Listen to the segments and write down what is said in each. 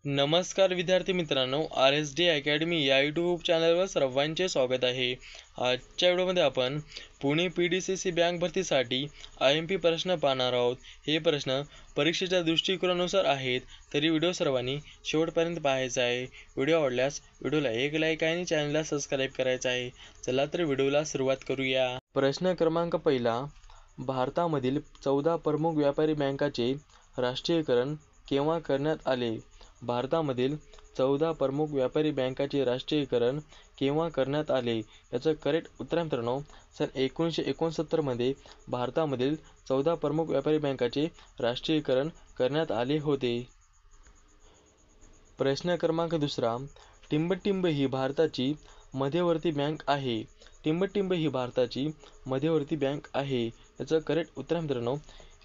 नमस्कार विद्यार्थी मित्रांनो, RSD अकॅडमी या यूट्यूब चॅनलवर सर्वांचे स्वागत आहे. आजच्या व्हिडिओमध्ये आपण पुणे PDCC बँक भरतीसाठी IMP प्रश्न पाहणार आहोत. हे प्रश्न परीक्षेच्या दृष्टिकोनानुसार आहेत, तरी व्हिडिओ सर्वांनी शेवटपर्यंत पाहायचा आहे. व्हिडिओ आवडल्यास व्हिडिओला एक लाईक आणि चॅनलला सबस्क्राईब करायचं आहे. चला तर व्हिडिओला सुरुवात करूया. प्रश्न क्रमांक पहिला, भारतामधील 14 प्रमुख व्यापारी बँकांचे राष्ट्रीयकरण केव्हा करण्यात आले? भारतामधील 14 प्रमुख व्यापारी बँकांचे राष्ट्रीयकरण केव्हा करण्यात आले? याचं करेक्ट उत्तर मित्रांनो, सन 1969 मध्ये भारतामधील 14 प्रमुख व्यापारी बँकांचे राष्ट्रीयकरण करण्यात आले होते. प्रश्न क्रमांक दुसरा, टिंबटिंब ही भारताची मध्यवर्ती बँक आहे. टिंबटिंब ही भारताची मध्यवर्ती बँक आहे. याचं करेक्ट उत्तर मित्रांनो,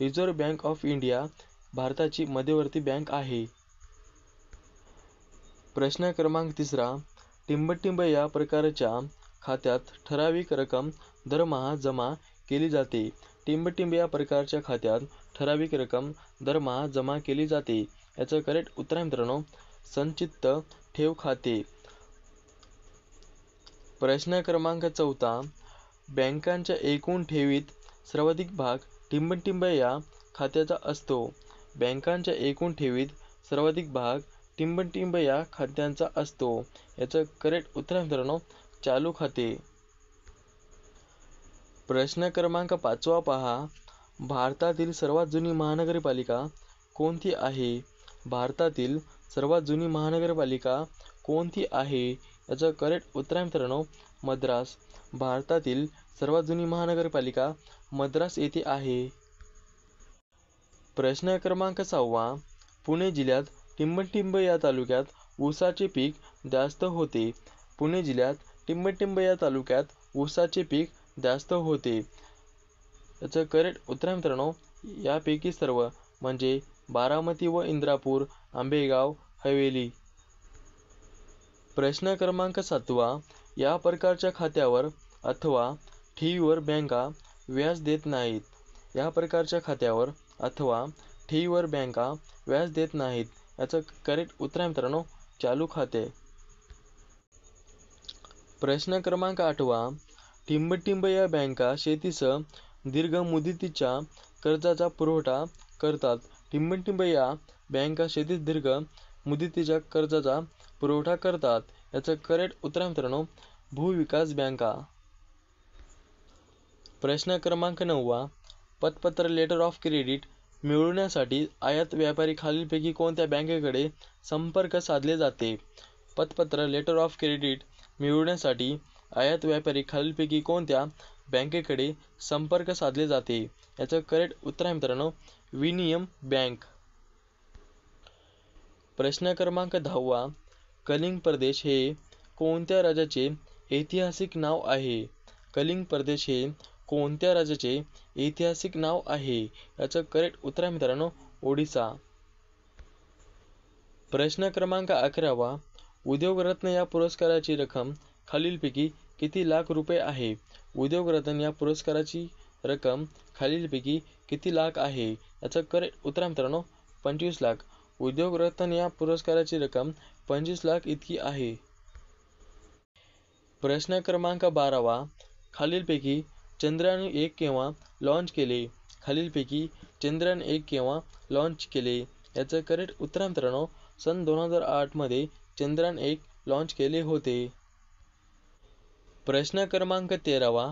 रिझर्व्ह बँक ऑफ इंडिया भारताची मध्यवर्ती बँक आहे. प्रश्न क्रमांक तिसरा, टिंबटिंब या प्रकारच्या खात्यात ठराविक रक्कम दरमहा जमा केली जाते. टिंबटिंब या प्रकारच्या खात्यात ठराविक रक्कम दरमहा जमा केली जाते. याचं करेक्ट उत्तर आहे मित्रांनो, संचित ठेव खाते. प्रश्न क्रमांक चौथा, बँकांच्या एकूण ठेवीत सर्वाधिक भाग टिंबटिंब या खात्याचा असतो. बँकांच्या एकूण ठेवीत सर्वाधिक भाग टिंबटिंब या खात्यांचा असतो. याचं करेक्ट उत्तर आहे मित्रांनो, चालू खाते. प्रश्न क्रमांक पाचवा पहा, भारतातील सर्वात जुनी महानगरपालिका कोणती आहे? भारतातील सर्वात जुनी महानगरपालिका कोणती आहे? याचं करेक्ट उत्तर आहे मित्रांनो, मद्रास. भारतातील सर्वात जुनी महानगरपालिका मद्रास येथे आहे. प्रश्न क्रमांक 6, पुणे जिल्ह्यात टिंबटिंब या तालुक्यात ऊसाचे पीक जास्त होते. पुणे जिल्ह्यात टिंबटिंब या तालुक्यात ऊसाचे पीक जास्त होते. याचं करेक्ट उत्तर आहे मित्रांनो, यापैकी सर्व, म्हणजे बारामती व इंद्रापूर, आंबेगाव, हवेली. प्रश्न क्रमांक 7, या प्रकारच्या खात्यावर अथवा ठेवीवर बँका व्याज देत नाहीत. या प्रकारच्या खात्यावर अथवा ठेवीवर बँका व्याज देत नाहीत. याचं करेक्ट उत्तर आहे मित्रांनो, चालू खाते. प्रश्न क्रमांक 8, टिंबटिंब या बँका शेतीसह दीर्घ मुदतीच्या कर्जाचा पुरवठा करतात. टिंबटिंब या बँका शेतीस दीर्घ मुदतीच्या कर्जाचा पुरवठा करतात. याचं करेक्ट उत्तर आहे मित्रांनो, भूविकास बँका. प्रश्न क्रमांक 9, पतपत्र लेटर ऑफ क्रेडिट मिळवण्यासाठी आयात व्यापारी खालीलपैकी कोणत्या बँकेकडे संपर्क साधले जाते? पतपत्र लेटर ऑफ क्रेडिट मिळवण्यासाठी आयात व्यापारी खालीलपैकी कोणत्या बँकेकडे संपर्क साधले जाते? याचं करेक्ट उत्तर आहे मित्रांनो, विनियम बँक. प्रश्न क्रमांक 10, कलिंग प्रदेश हे कोणत्या राज्याचे ऐतिहासिक नाव आहे? कलिंग प्रदेश हे कोणत्या राज्याचे ऐतिहासिक नाव आहे? याचं करेक्ट उत्तर आहे मित्रांनो, ओडिसा. प्रश्न क्रमांक 11, उद्योगरत्न या पुरस्काराची रक्कम खालीलपैकी किती लाख रुपये आहे? उद्योगरत्न या पुरस्काराची रक्कम खालीलपैकी किती लाख आहे? याचं करेक्ट उत्तर आहे मित्रांनो, 25 लाख. उद्योगरत्न या पुरस्काराची रक्कम 25 लाख इतकी आहे. प्रश्न क्रमांक 12, खालीलपैकी चंद्रयान-1 केव्हा लॉन्च केले? खालीलपैकी चंद्रयान-1 केव्हा लॉन्च केले? याचं करेक्ट उत्तर आहे मित्रांनो, सन 2008 मध्ये चंद्रयान-1 लॉन्च केले होते. प्रश्न क्रमांक 13,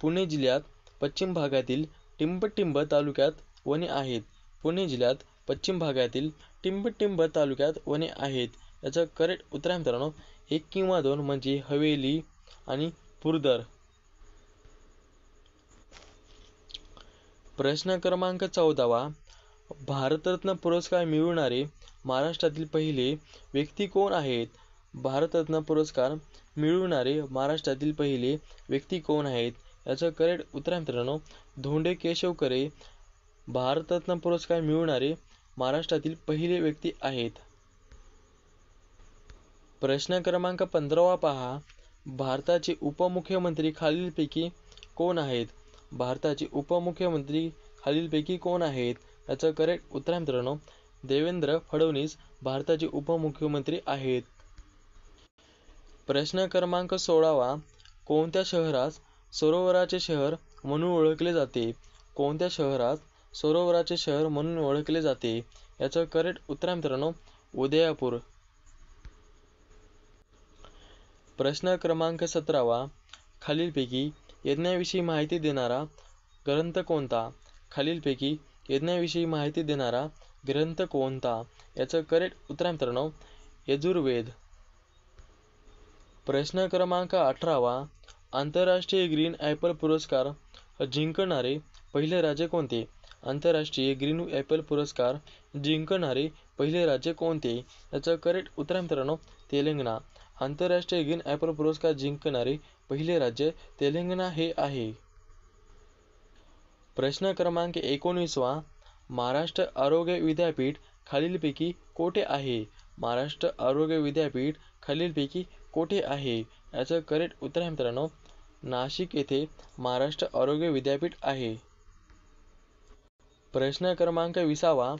पुणे जिल्ह्यात पश्चिम भागातील टिंबटिंब तालुक्यात वने आहेत. पुणे जिल्ह्यात पश्चिम भागातील टिंबटिंब तालुक्यात वने आहेत. याचं करेक्ट उत्तर आहे मित्रांनो, 1 किंवा 2, म्हणजे हवेली आणि पुरंदर. प्रश्न क्रमांक 14, भारतरत्न पुरस्कार मिळवणारे महाराष्ट्रातील पहिले व्यक्ती कोण आहेत? भारतरत्न पुरस्कार मिळवणारे महाराष्ट्रातील पहिले व्यक्ती कोण आहेत? याचं करेक्ट उत्तर आहे मित्रांनो, धोंडे केशव करे भारतरत्न पुरस्कार मिळवणारे महाराष्ट्रातील पहिले व्यक्ती आहेत. प्रश्न क्रमांक 15 पहा, भारताचे उपमुख्यमंत्री खालीलपैकी कोण आहेत? भारताचे उपमुख्यमंत्री खालीलपैकी कोण आहेत? याचं करेक्ट उत्तर आहे मित्रांनो, देवेंद्र फडणवीस भारताचे उपमुख्यमंत्री आहेत? प्रश्न क्रमांक 16 कोणत्या शहरास सरोवराचे शहर म्हणून ओळखले जाते? कोणत्या शहरात सरोवराचे शहर म्हणून ओळखले जाते? याचं करेक्ट उत्तर मित्रांनो उदयपूर. प्रश्न क्रमांक 17 खालीलपैकी यज्ञाविषयी माहिती देणारा ग्रंथ कोणता? खालीलपैकी यज्ञाविषयी माहिती देणारा ग्रंथ कोणता? याचं करेक्ट उत्तर मित्रांनो यजुर्वेद. प्रश्न क्रमांक 18 आंतरराष्ट्रीय ग्रीन ॲपल पुरस्कार जिंकणारे पहिले राज्य कोणते? आंतरराष्ट्रीय ग्रीन ॲपल पुरस्कार जिंकणारे पहिले राज्य कोणते? याचं करेक्ट उत्तर मित्रांनो तेलंगणा. आंतरराष्ट्रीय ग्रीन ॲपल पुरस्कार जिंकणारे पहिले राज्य तेलंगणा हे आहे. प्रश्न क्रमांक 19 महाराष्ट्र आरोग्य विद्यापीठ खालीलपैकी कोठे आहे? महाराष्ट्र आरोग्य विद्यापीठ खालीलपैकी कोठे आहे? याचं करेक्ट उत्तर आहे मित्रांनो नाशिक येथे महाराष्ट्र आरोग्य विद्यापीठ आहे. प्रश्न क्रमांक 20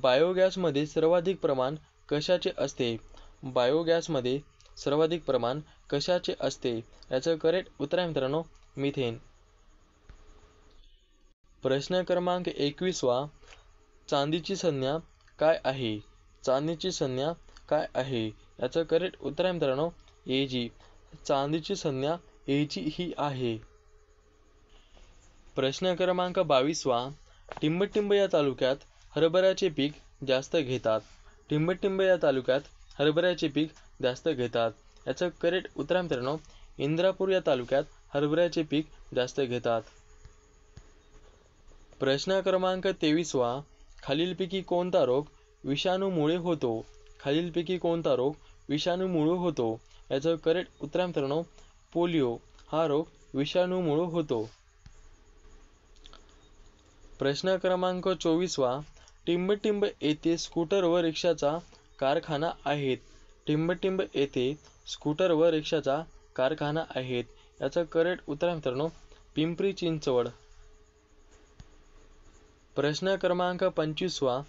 बायोगॅसमध्ये सर्वाधिक प्रमाण कशाचे असते? बायोगॅसमध्ये सर्वाधिक प्रमाण कशाचे असते? याचं करेक्ट उत्तर आहे मित्रांनो मिथेन. प्रश्न क्रमांक 21 चांदीची संज्ञा काय आहे? चांदीची संज्ञा काय आहे? याचं करेक्ट उत्तर आहे मित्रांनो Ag. चांदीची संज्ञा Ag ही आहे. प्रश्न क्रमांक 22 टिंबटिंब या तालुक्यात हरभऱ्याचे पीक जास्त घेतात. टिंबटिंब या तालुक्यात हरभऱ्याचे पीक जास्त घेतात. याचं करेक्ट उत्तर आहे मित्रांनो इंद्रापूर या तालुक्यात हरभऱ्याचे पीक जास्त घेतात. प्रश्न क्रमांक 23 खालीलपैकी कोणता रोग विषाणूमुळे होतो? खालीलपैकी कोणता रोग विषाणूमुळे होतो? याचं करेक्ट उत्तर आहे मित्रांनो पोलिओ हा रोग विषाणूमुळे होतो. प्रश्न क्रमांक 24 टिंबटिंब येथे स्कूटर व रिक्षाचा कारखाना आहेत. टिंबटिंब येथे स्कूटर व रिक्षाचा कारखाना आहेत. याचं करेक्ट उत्तर आहे मित्रांनो पिंपरी चिंचवड. प्रश्न क्रमांक 25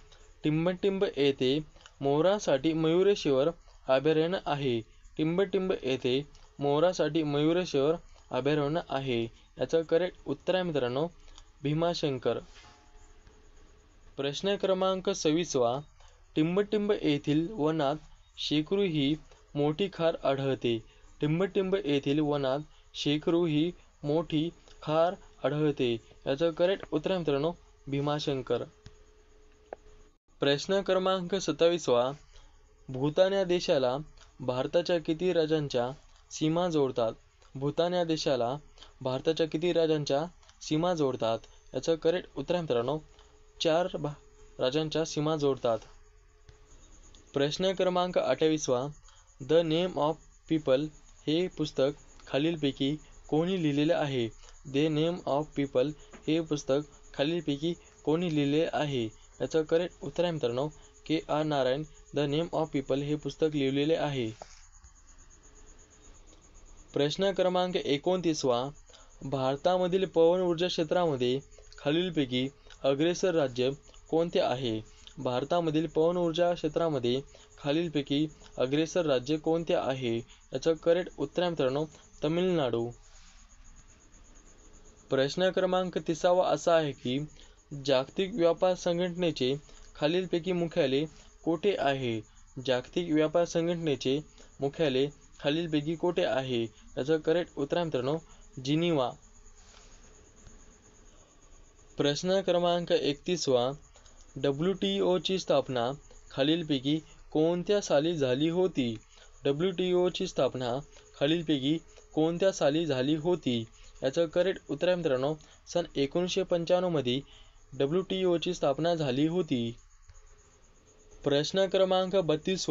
टिंबटिंब येथे मोरासाठी मयुरेश्वर अभयारण्य आहे. टिंबटिंब येथे मोरासाठी मयुरेश्वर अभयारण्य आहे. याचं करेक्ट उत्तर आहे मित्रांनो भीमाशंकर. प्रश्न क्रमांक 26 टिंबटिंब येथील वनात शेकरू ही मोठी खार आढळते. टिंबटिंब येथील वनात शेकरू ही मोठी खार आढळते. याचं करेक्ट उत्तर आहे मित्रांनो भीमाशंकर. प्रश्न क्रमांक 27 भूतान या देशाला भारताच्या किती राज्यांच्या सीमा जोडतात? भूतान या देशाला भारताच्या किती राज्यांच्या सीमा जोडतात? याचं करेक्ट उत्तर आहे मित्रांनो 4 राज्यांच्या सीमा जोडतात. प्रश्न क्रमांक 28 द नेम ऑफ पीपल हे पुस्तक खालीलपैकी कोणी लिहिलेले आहे? द नेम ऑफ पीपल हे पुस्तक खालीलपैकी कोणी लिहिलेले आहे? याचं करेक्ट उत्तर आहे मित्रांनो K.R. Narayan the name of people हे पुस्तक लिहिलेले आहे. प्रश्न क्रमांक 29 भारतामधील पवन ऊर्जा क्षेत्रामध्ये खालीलपैकी अग्रेसर राज्य कोणते आहे? भारतामधील पवन ऊर्जा क्षेत्रामध्ये खालीलपैकी अग्रेसर राज्य कोणते आहे? याचं करेक्ट उत्तर आहे मित्रांनो तमिळनाडू. प्रश्न क्रमांक 30 असा आहे की जागतिक व्यापार संघटनेचे खालीलपैकी मुख्यालय कोठे आहे? जागतिक व्यापार संघटनेचे मुख्यालय खालीलपैकी कोठे आहे? याचं करेक्ट उत्तर आहे मित्रांनो जिनिव्हा. प्रश्न क्रमांक 31 WTO ची स्थापना खालीलपैकी कोणत्या साली झाली होती? WTO ची स्थापना खालीलपैकी कोणत्या साली झाली होती? याचं करेक्ट उत्तर आहे मित्रांनो सन 1995 मध्ये WTO ची स्थापना झाली होती. प्रश्न क्रमांक 32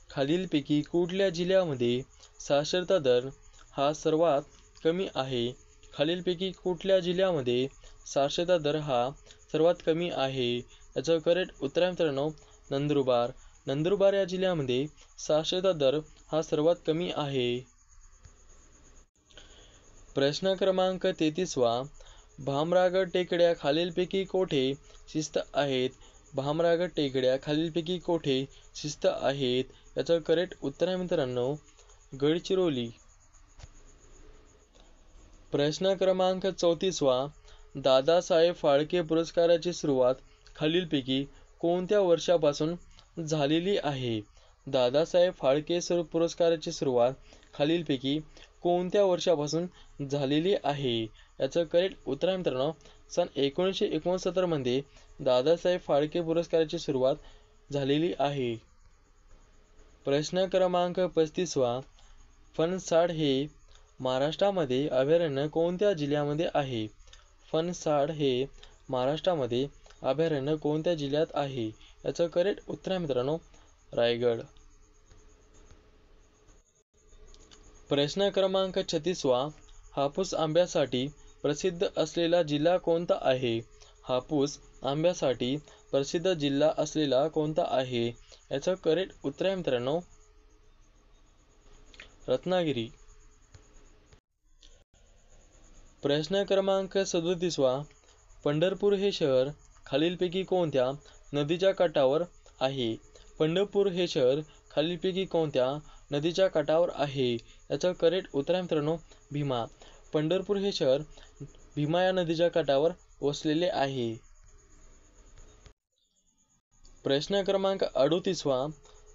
खालीलपैकी कुठल्या जिल्ह्यामध्ये साक्षरता दर हा सर्वात कमी आहे? खालीलपैकी कुठल्या जिल्ह्यामध्ये साक्षरता दर हा सर्वात कमी आहे? याचं करेक्ट उत्तर आहे मित्रांनो नंदुरबार. नंदुरबार या जिल्ह्यामध्ये साक्षरता दर हा सर्वात कमी आहे. प्रश्न क्रमांक 33 भामरागड टेकड्या खालीलपैकी कोठे स्थित आहेत? भामरागड टेकड्या खालीलपैकी कोठे स्थित आहेत? याचं करेक्ट उत्तर आहे मित्रांनो गडचिरोली. प्रश्न क्रमांक 34. दादासाहेब फाळके पुरस्काराची सुरुवात खालीलपैकी कोणत्या वर्षापासून झालेली आहे? दादासाहेब फाळके पुरस्काराची सुरुवात खालीलपैकी कोणत्या वर्षापासून झालेली आहे? याचं करेक्ट उत्तर आहे मित्रांनो सन 1969 मध्ये दादासाहेब फाळके पुरस्काराची सुरुवात झालेली आहे. प्रश्न क्रमांक 35. फणसाड हे महाराष्ट्रामध्ये अभयारण्य कोणत्या जिल्ह्यामध्ये आहे? फणसाड हे महाराष्ट्रामध्ये अभयारण्य कोणत्या जिल्ह्यात आहे? याचं करेक्ट उत्तर आहे मित्रांनो रायगड. प्रश्न क्रमांक 36. हापूस आंब्यासाठी प्रसिद्ध असलेला जिल्हा कोणता आहे? हापूस आंब्यासाठी प्रसिद्ध जिल्हा असलेला कोणता आहे? याचं करेक्ट उत्तर आहे मित्रांनो रत्नागिरी. प्रश्न क्रमांक 37. पंढरपूर हे शहर खालीलपैकी कोणत्या नदीच्या काठावर आहे? पंढरपूर हे शहर खालीलपैकी कोणत्या नदीच्या काठावर आहे? याचं करेक्ट उत्तर आहे मित्रांनो भीमा. पंढरपूर हे शहर भीमा या नदीच्या काठावर वसलेले आहे. प्रश्न क्रमांक 38.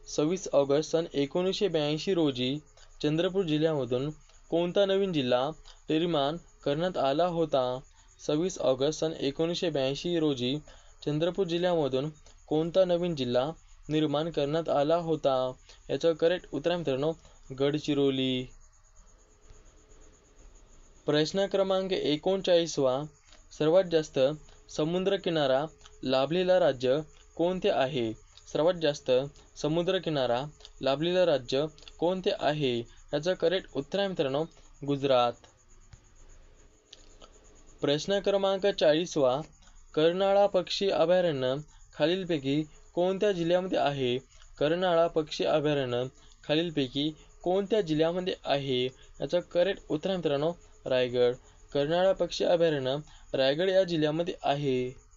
26 ऑगस्ट सन 1982 रोजी चंद्रपूर जिल्ह्यामधून कोणता नवीन जिल्हा निर्माण करण्यात आला होता? 26 ऑगस्ट सन 1982 रोजी चंद्रपूर जिल्ह्यामधून कोणता नवीन जिल्हा निर्माण करण्यात आला होता? याचं करेक्ट उत्तर आहे मित्रांनो गडचिरोली. प्रश्न क्रमांक 39. सर्वात जास्त समुद्रकिनारा लाभलेला राज्य कोणते आहे? सर्वात जास्त समुद्रकिनारा लाभलेला राज्य कोणते आहे? याचं करेक्ट उत्तर आहे मित्रांनो गुजरात. प्रश्न क्रमांक 40. कर्नाळा पक्षी अभयारण्य खालीलपैकी कोणत्या जिल्ह्यामध्ये आहे? कर्नाळा पक्षी अभयारण्य खालीलपैकी कोणत्या जिल्ह्यामध्ये आहे? याचं करेक्ट उत्तर आहे मित्रांनो रायगड. कर्नाळा पक्षी अभयारण्य रायगड या जिल्ह्यामध्ये आहे.